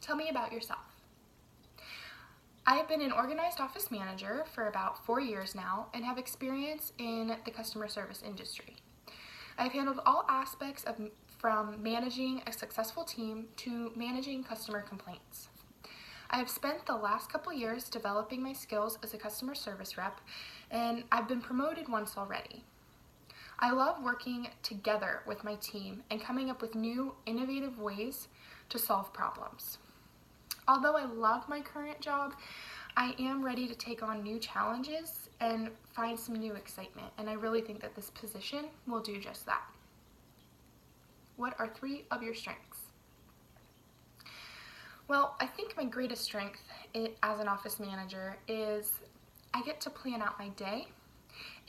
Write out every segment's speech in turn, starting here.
Tell me about yourself. I have been an organized office manager for about 4 years now and have experience in the customer service industry. I've handled all aspects from managing a successful team to managing customer complaints. I have spent the last couple years developing my skills as a customer service rep, and I've been promoted once already. I love working together with my team and coming up with new, innovative ways to solve problems. Although I love my current job, I am ready to take on new challenges and find some new excitement, and I really think that this position will do just that. What are 3 of your strengths? Well, I think my greatest strength as an office manager is I get to plan out my day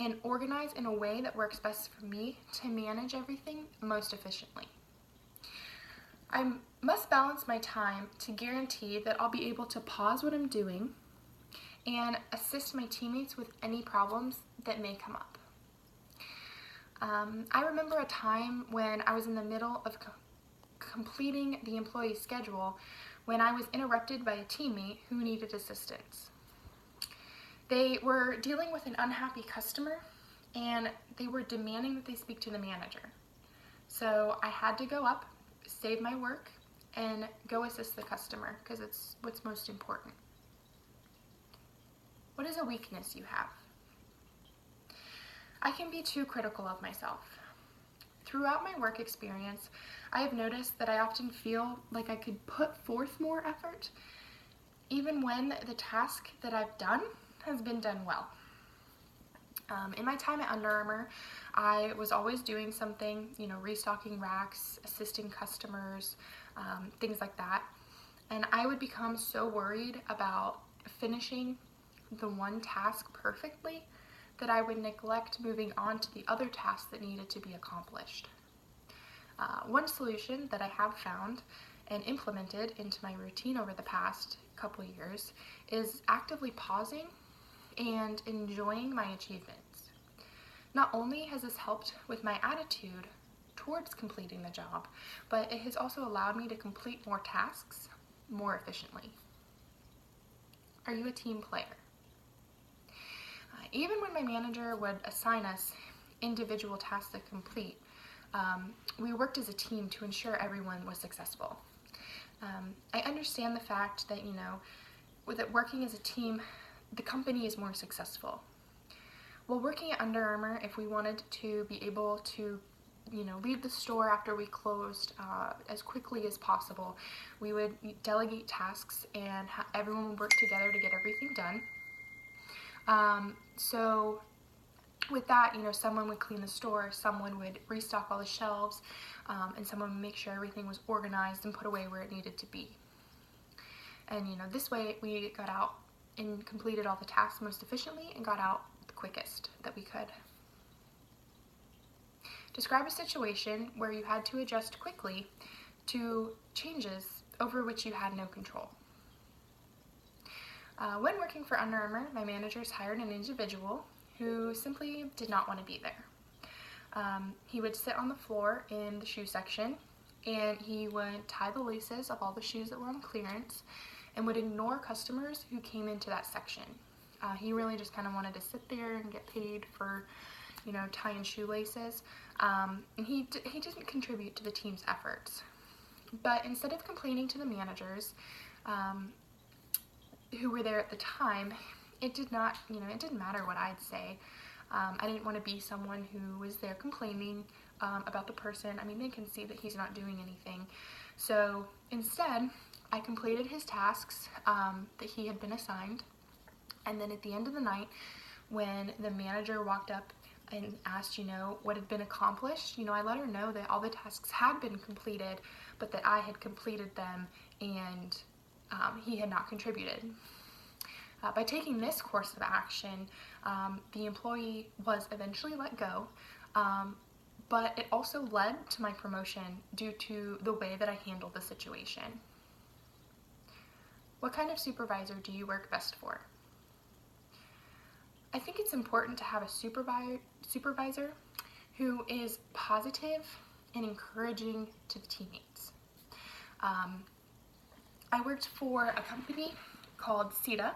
and organize in a way that works best for me to manage everything most efficiently. I must balance my time to guarantee that I'll be able to pause what I'm doing and assist my teammates with any problems that may come up. I remember a time when I was in the middle of completing the employee schedule when I was interrupted by a teammate who needed assistance. They were dealing with an unhappy customer and they were demanding that they speak to the manager. So I had to go up, save my work, and go assist the customer because it's what's most important. What is a weakness you have? I can be too critical of myself. Throughout my work experience, I have noticed that I often feel like I could put forth more effort, even when the task that I've done has been done well. In my time at Under Armour, I was always doing something, restocking racks, assisting customers, things like that. And I would become so worried about finishing the one task perfectly that I would neglect moving on to the other tasks that needed to be accomplished. One solution that I have found and implemented into my routine over the past couple years is actively pausing and enjoying my achievements. Not only has this helped with my attitude towards completing the job, but it has also allowed me to complete more tasks more efficiently. Are you a team player? Even when my manager would assign us individual tasks to complete, we worked as a team to ensure everyone was successful. I understand the fact that, with it working as a team, the company is more successful. While working at Under Armour, if we wanted to be able to, leave the store after we closed as quickly as possible, we would delegate tasks and everyone would work together to get everything done. So with that, someone would clean the store, someone would restock all the shelves, and someone would make sure everything was organized and put away where it needed to be. And this way we got out and completed all the tasks most efficiently and got out the quickest that we could. Describe a situation where you had to adjust quickly to changes over which you had no control. When working for Under Armour, my managers hired an individual who simply did not want to be there. He would sit on the floor in the shoe section and he would tie the laces of all the shoes that were on clearance and would ignore customers who came into that section. He really just kind of wanted to sit there and get paid for, tying shoelaces. And he didn't contribute to the team's efforts. But instead of complaining to the managers, who were there at the time, it didn't matter what I'd say. I didn't want to be someone who was there complaining about the person. They can see that he's not doing anything. So instead, I completed his tasks that he had been assigned. And then at the end of the night, when the manager walked up and asked, what had been accomplished, I let her know that all the tasks had been completed, but that I had completed them and he had not contributed. By taking this course of action, the employee was eventually let go, but it also led to my promotion due to the way that I handled the situation. What kind of supervisor do you work best for? I think it's important to have a supervisor who is positive and encouraging to the teammates. I worked for a company called CETA,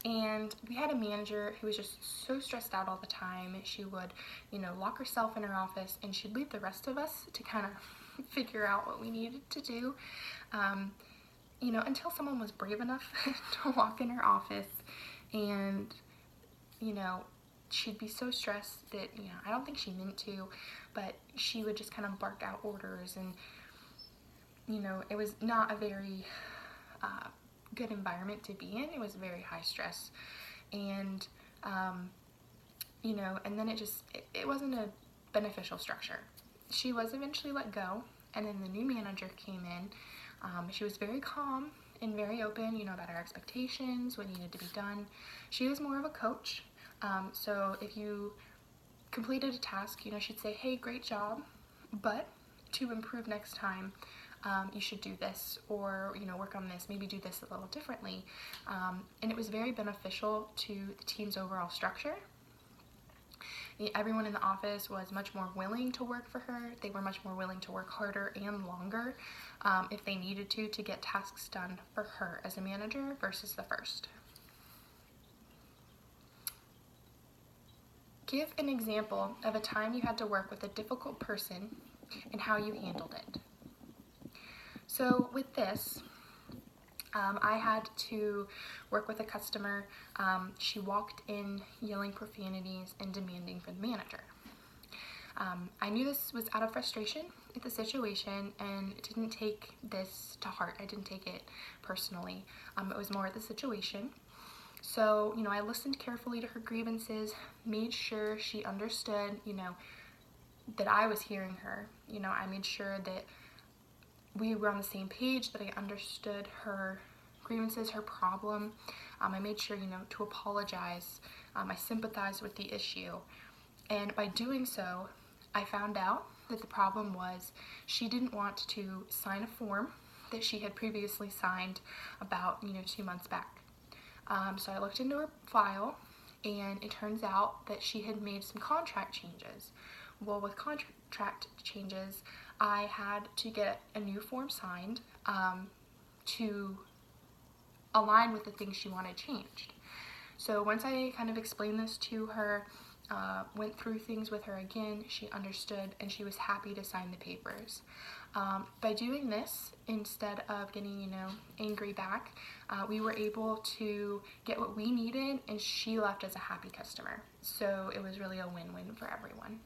and we had a manager who was just so stressed out all the time. She would, lock herself in her office, and she'd leave the rest of us to kind of figure out what we needed to do, until someone was brave enough to walk in her office. And, she'd be so stressed that, I don't think she meant to, but she would just kind of bark out orders, and, it was not a very good environment to be in. It was very high stress, and and then it wasn't a beneficial structure. She was eventually let go, and then the new manager came in. She was very calm and very open, about our expectations, what needed to be done. She was more of a coach, so if you completed a task, she'd say, hey, great job, but to improve next time, you should do this, or work on this, maybe do this a little differently. And it was very beneficial to the team's overall structure. Everyone in the office was much more willing to work for her. They were much more willing to work harder and longer if they needed to get tasks done for her as a manager versus the first. Give an example of a time you had to work with a difficult person and how you handled it. So with this, I had to work with a customer. She walked in yelling profanities and demanding for the manager. I knew this was out of frustration at the situation and didn't take this to heart. I didn't take it personally. It was more at the situation. So, I listened carefully to her grievances, made sure she understood, that I was hearing her. I made sure that we were on the same page, that I understood her grievances, her problem. I made sure, to apologize. I sympathized with the issue. And by doing so, I found out that the problem was she didn't want to sign a form that she had previously signed about, 2 months back. So I looked into her file, and it turns out that she had made some contract changes. Well, with contract changes, I had to get a new form signed to align with the things she wanted changed. So once I kind of explained this to her, went through things with her again, she understood, and she was happy to sign the papers. By doing this, instead of getting, angry back, we were able to get what we needed, and she left as a happy customer. So it was really a win-win for everyone.